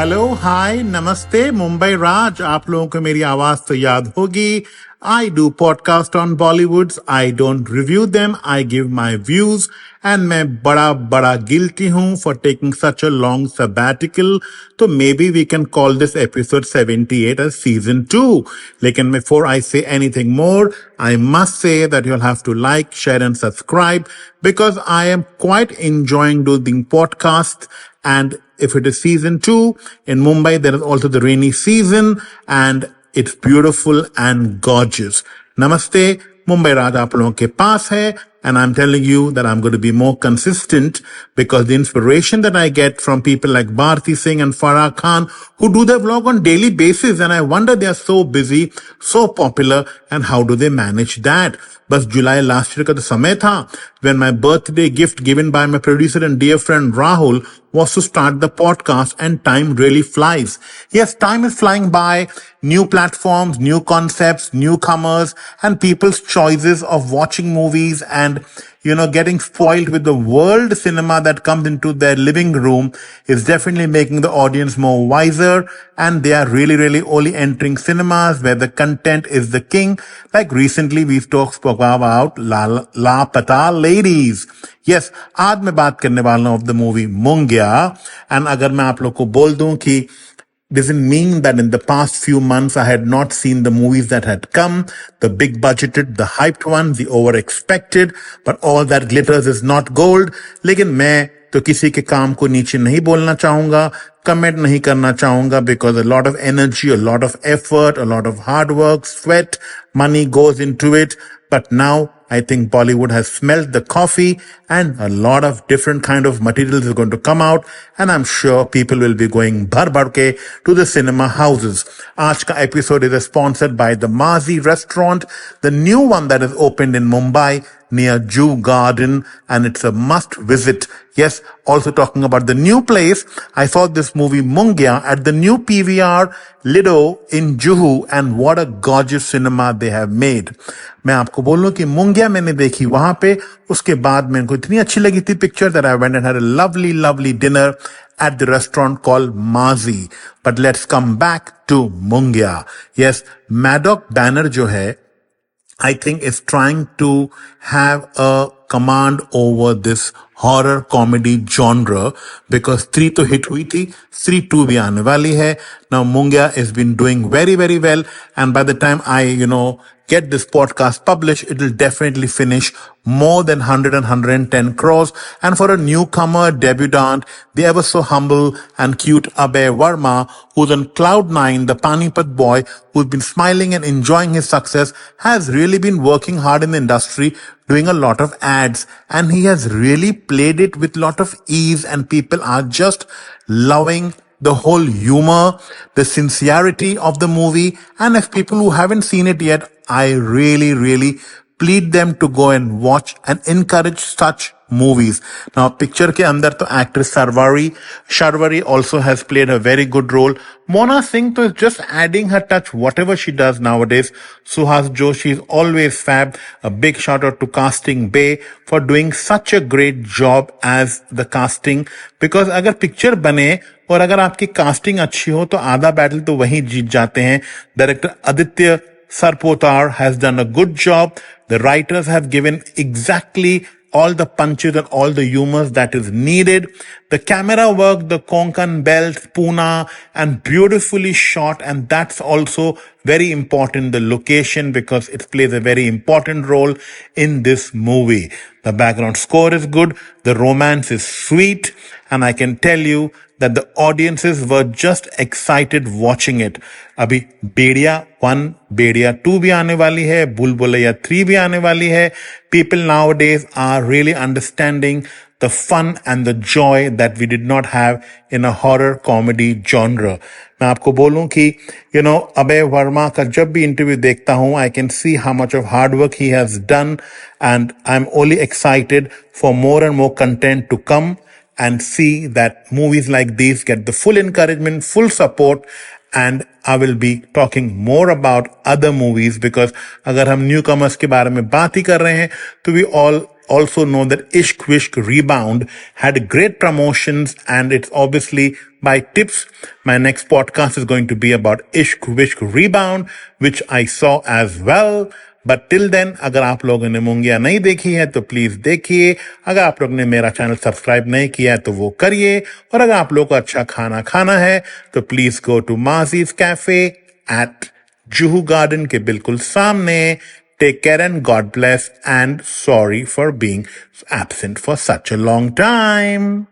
Hello hi नमस्ते मुंबई राज। आप लोगों को मेरी आवाज तो याद होगी। I do podcast on Bollywood. I don't review them, I give my views. And मैं बड़ा बड़ा गिल्टी हूं for taking such a long sabbatical. तो maybe we can call this episode 78 as season 2. लेकिन before I say anything more, I must say that you'll have to like, share and subscribe because I am quite enjoying doing podcasts. And if it is season 2, in Mumbai, there is also the rainy season and it's beautiful and gorgeous. Namaste, Mumbai Raj aap logon ke paas hai, and I'm telling you that I'm going to be more consistent because the inspiration that I get from people like Bharti Singh and Farah Khan who do their vlog on daily basis, and I wonder they are so busy, so popular, and how do they manage that? बस जुलाई last year का तो समय था when my birthday gift given by my producer and dear friend Rahul was to start the podcast, and time really flies. Yes, time is flying by. New platforms, new concepts, newcomers, and people's choices of watching movies and getting spoiled with the world cinema that comes into their living room is definitely making the audience more wiser, and they are really, really only entering cinemas where the content is the king. Like recently we spoke about La Pata Ladies. Yes, आज मैं बात करने वाला हूं of the movie Mungia, and अगर मैं आप लोग को बोल दूं कि doesn't mean that in the past few months I had not seen the movies that had come, the big budgeted, the hyped ones, the over expected, but all that glitters is not gold. लेकिन मैं तो किसी के काम को नीचे नहीं बोलना चाहूंगा, कमेंट नहीं करना चाहूंगा, because a lot of energy, a lot of effort, a lot of hard work, sweat, money goes into it. But now I think Bollywood has smelled the coffee and a lot of different kind of materials is going to come out, and I'm sure people will be going bhar ke to the cinema houses. Aaj ka episode is sponsored by the Mazi restaurant, the new one that is opened in Mumbai near Jew Garden, and it's a must visit. Yes, also talking about the new place, I saw this movie Mungia at the new PVR Lido in Juhu, and what a gorgeous cinema they have made. मैं आपको बोलूं कि मुंगिया मैंने देखी वहां पे, उसके बाद मेरे को इतनी अच्छी लगी थी picture that I went and had a lovely dinner at the restaurant called Mazi. But let's come back to Mungia. Yes, Maddock Banner जो है, I think is trying to have a command over this horror comedy genre because 3 तो hit हुई थी, 3 2 भी आने वाली है. Now Mungia has been doing very well, and by the time I get this podcast published, it will definitely finish more than 100 and 110 crores. And for a newcomer, debutante, the ever so humble and cute Abhay Verma, who's on cloud 9, the Panipat boy, who's been smiling and enjoying his success, has really been working hard in the industry, doing a lot of ads, and he has really played it with a lot of ease, and people are just loving the whole humor, the sincerity of the movie. And if people who haven't seen it yet, I really plead them to go and watch and encourage such movies. Now, picture ke andar to actress Sharvari also has played a very good role. Mona Singh is just adding her touch, whatever she does nowadays. Suhas Joshi is always fab. A big shout out to Casting Bay for doing such a great job as the casting. Because अगर picture बने और अगर आपकी casting अच्छी हो तो आधा battle तो वहीं जीत जाते हैं. Director Aditya Sarpotar has done a good job. The writers have given exactly all the punches and all the humors that is needed. The camera work, the Konkan belt, Pune, and beautifully shot, and that's also very important, the location, because it plays a very important role in this movie. The background score is good, the romance is sweet, and I can tell you that the audiences were just excited watching it. अभी बेड़िया 1, बेड़िया 2 भी आने वाली है, बुलबुलैया 3 भी आने वाली है. People nowadays are really understanding the fun and the joy that we did not have in a horror comedy genre. मैं आपको बोलूं कि अभय वर्मा का जब भी इंटरव्यू देखता हूं, I can see how much of hard work he has done, and I'm only excited for more and more content to come and see that movies like these get the full encouragement, full support, and I will be talking more about other movies because अगर हम newcomers के बारे में बात ही कर रहे हैं तो we all also know that Ishq Vishk Rebound had great promotions, and it's obviously by tips. My next podcast is going to be about Ishq Vishk Rebound, which I saw as well. But till then अगर आप लोगों ने मूंगिया नहीं देखी है तो please देखिए. अगर आप लोगों ने मेरा चैनल सब्सक्राइब नहीं किया है तो वो करिए. और अगर आप लोगों को अच्छा खाना खाना है तो प्लीज गो टू माजीज कैफे एट जुहू गार्डन के बिल्कुल सामने. Take care and God bless and sorry for being absent for such a long time.